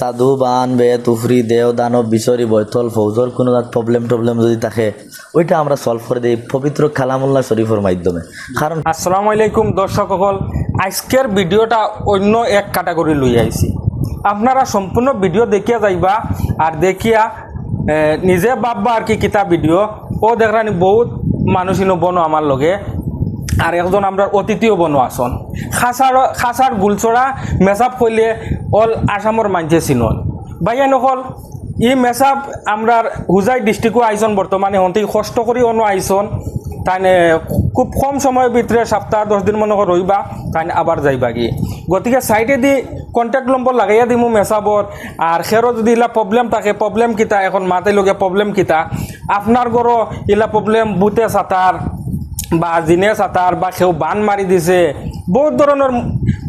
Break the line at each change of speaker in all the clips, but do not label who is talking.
সাধু বান বেত উফরি দেও দানব বিচরি বৈতল ফৌজর কোনো প্রবলেম যদি থাকে ওইটা আমরা সলভ করে দিই পবিত্র কালামুল্লাহ শরীফের মাধ্যমে। কারণ
আসসালামু আলাইকুম দর্শক সকল, আজকের ভিডিওটা অন্য এক ক্যাটাগরি লই আইছি। আপনারা সম্পূর্ণ ভিডিও দেখিয়া যাইবা আর দেখিয়া নিজে ভাববা আর কি কিতা ভিডিও ও দেখরানি বহুত মানুষ বনো আমার লগে আর একজন আমরা অতিথিও বনো আসন খাসার গুলচড়া মেসাপ কইলে অল আসামর মানছে চিনন ভাইয়া নকল ই মেসাপ আমরা হুজাই ডিস্ট্রিক্টও আইসন বর্তমানে হন্তি কষ্ট করি অন্য আইসন তাই খুব কম সময়ের ভিতরে সপ্তাহ 10 দিন মনে রইবা তাই আবার যাইবা কি গতিকে সাইডে দি কন্ট্যাক্ট নম্বর লাগাইয়া দিমু মেসাবর আর খেরো যদি ইলা প্রবলেম থাকে প্রবলেম কিতা এখন মাতে লগে প্রবলেম কিতা আপনার গরো ইলা প্রবলেম বুতে সাঁতার বা জিনে সাঁতার বা কেউ বান মারি দিছে বহুত ধরনের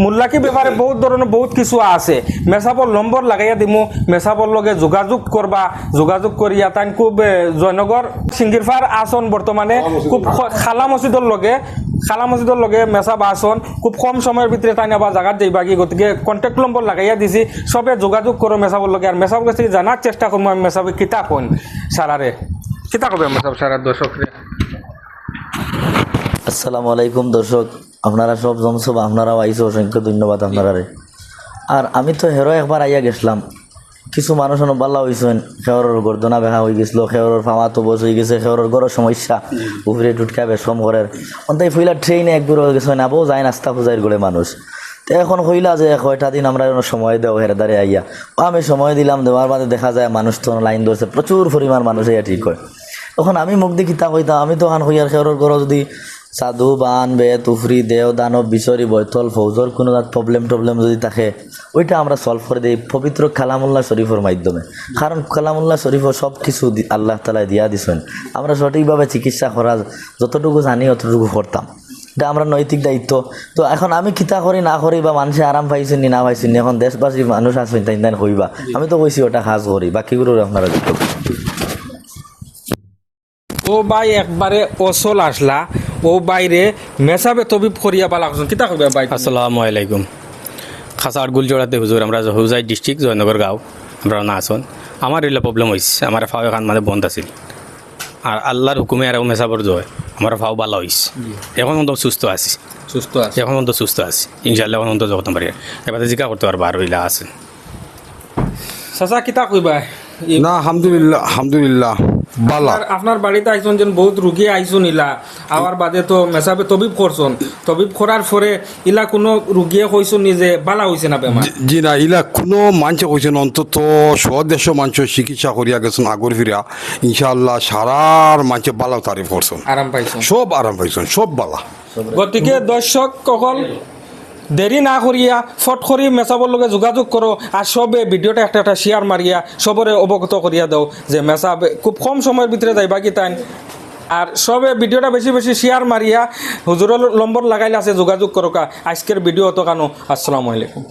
মূল্যাকি ব্যাপারে বহুত ধরনের বহুত কিছু আছে। মেসাবর নম্বর লাগাইয়া দিমু মেসাবর লগে যোগাযোগ করবা, যোগাযোগ করিয়া তাই খুব জয়নগর সিঙ্গিরফার আসন বর্তমানে খুব খালা মসজিদর লগে মেসাব আসন খুব কম সময়ের ভিতরে তাই আবার জায়গাত যাইবা কি গতিকে কন্ট্যাক্ট নম্বর লাগাইয়া দিছি সবে যোগাযোগ করো মেসাবর লগে আর মেসাব কাছে জানার চেষ্টা করবো আমি মেসাবে কিতা কোন সারারে কিতা করবে মেসাব সারার দর্শকরে।
আসসালামু আলাইকুম দর্শক, আপনারা সব জমসব আপনারাও আইসো, অসংখ্য ধন্যবাদ আপনারা। আর আমি তো হেরো একবার আইয়া গেছিলাম, কিছু মানুষ বাল্লা হয়েছেন, খেওরের গর্দনা বেহা হয়ে গেছিল, খেওরের ফামা তো বস হয়ে গেছে, খেওরের গড় সমস্যা উফরে টুটকা বেশম ঘরের অন্তাই ফইলা ট্রেনে একবার হয়ে গেছে না বউ যায় নাস্তা ফুজাইর গড়ে মানুষ। তো এখন হইলা যে কয়টা দিন আমরা সময় দেও হেরে দাঁড়িয়ে আইয়া আমি সময় দিলাম, দেওয়ার বাদে দেখা যায় মানুষ তো লাইন ধরছে, প্রচুর পরিমাণ মানুষ ইয়া ঠিক হয়। তখন আমি মুখ দিয়ে কিতা কইতাম, আমি তো হান হইয়ার খেওরের গড় যদি সাধু বান বেত উফরি দেও দানব বিচরি বৈতল ফৌজর কোনো প্রবলেম যদি থাকে ওইটা আমরা সলভ করে দিই পবিত্র কালামুল্লাহ শরীফের মাধ্যমে। কারণ কালামুল্লাহ শরীফও সব কিছু আল্লাহ তাআলা দিয়া দিছেন, আমরা সঠিকভাবে চিকিৎসা করা যতটুকু জানি অতটুকু করতাম, এটা আমরা নৈতিক দায়িত্ব। তো এখন আমি কিতা করি না করি বা মানুষে আরাম পাইছেন নি না পাইছেন নি, এখন দেশবাসী মানুষ আছেন তাই তাই হইবা, আমি তো কইছি ওটা কাজ করি, বাকিগুলো আপনারা দেখতে।
ও ভাই একবারে অসল আসলা ও বাইরে মেসাবে তবিব করিয়া বা লাগছেন কিতা করবে ভাই।
আসসালামু আলাইকুম। খাসার গুলজোড়াতে হুজুর আমরা হুজাই ডিস্ট্রিক্ট জয়নগর গাঁও আমরা না আসন। আমার এগুলো প্রবলেম হয়েছে, আমার ফাও এখান মানে বন্ধ আছিল আর আল্লাহর হুকুমে আর মেসাবর জয় আমার ফাও ভালো হয়েছে, এখন অন্তত সুস্থ আছি এখন অন্তত সুস্থ আছি ইনশাল্লাহ, এখন অন্তত যখন পারি এবারে জিকা করতে পারবো আর হইলা আছে।
চাচা কিতা কইবা
না আলহামদুলিল্লাহ বালা।
আপনার বাড়িতে আইসন যেন বহুত রুগী আইসুন ইলা আবার বাদে তো মেসাবে তবিব করছন, তবিব করার পরে ইলা কোনো রুগীয়ে কইসুন নিজে বালা হইছে না বেমার?
জি না, ইলা কোনো মানুষ কইছেন অন্তত স্বদেশ মানুষ চিকিৎসা করিয়া গেছেন আগর ফিরিয়া ইনশাআল্লাহ সারার মানুষে বালা তারিফ করছেন,
আরাম পাইছেন,
সব আরাম পাইছেন, সব বালা।
গতিকে দর্শক সকল দেরি না করিয়া ফট করি মেসাবর লগে যোগাযোগ করো আর সবে ভিডিওটা একটা শেয়ার মারিয়া সবরে অবগত করিয়া দাও যে মেসাব খুব কম সময়ের ভিতরে যাইবা কি তাই। আর সবে ভিডিওটা বেশি শেয়ার মারিয়া হুজুরের নম্বর লাগাইলে আছে যোগাযোগ করো। আজকের ভিডিও তো কানো। আসসালামু আলাইকুম।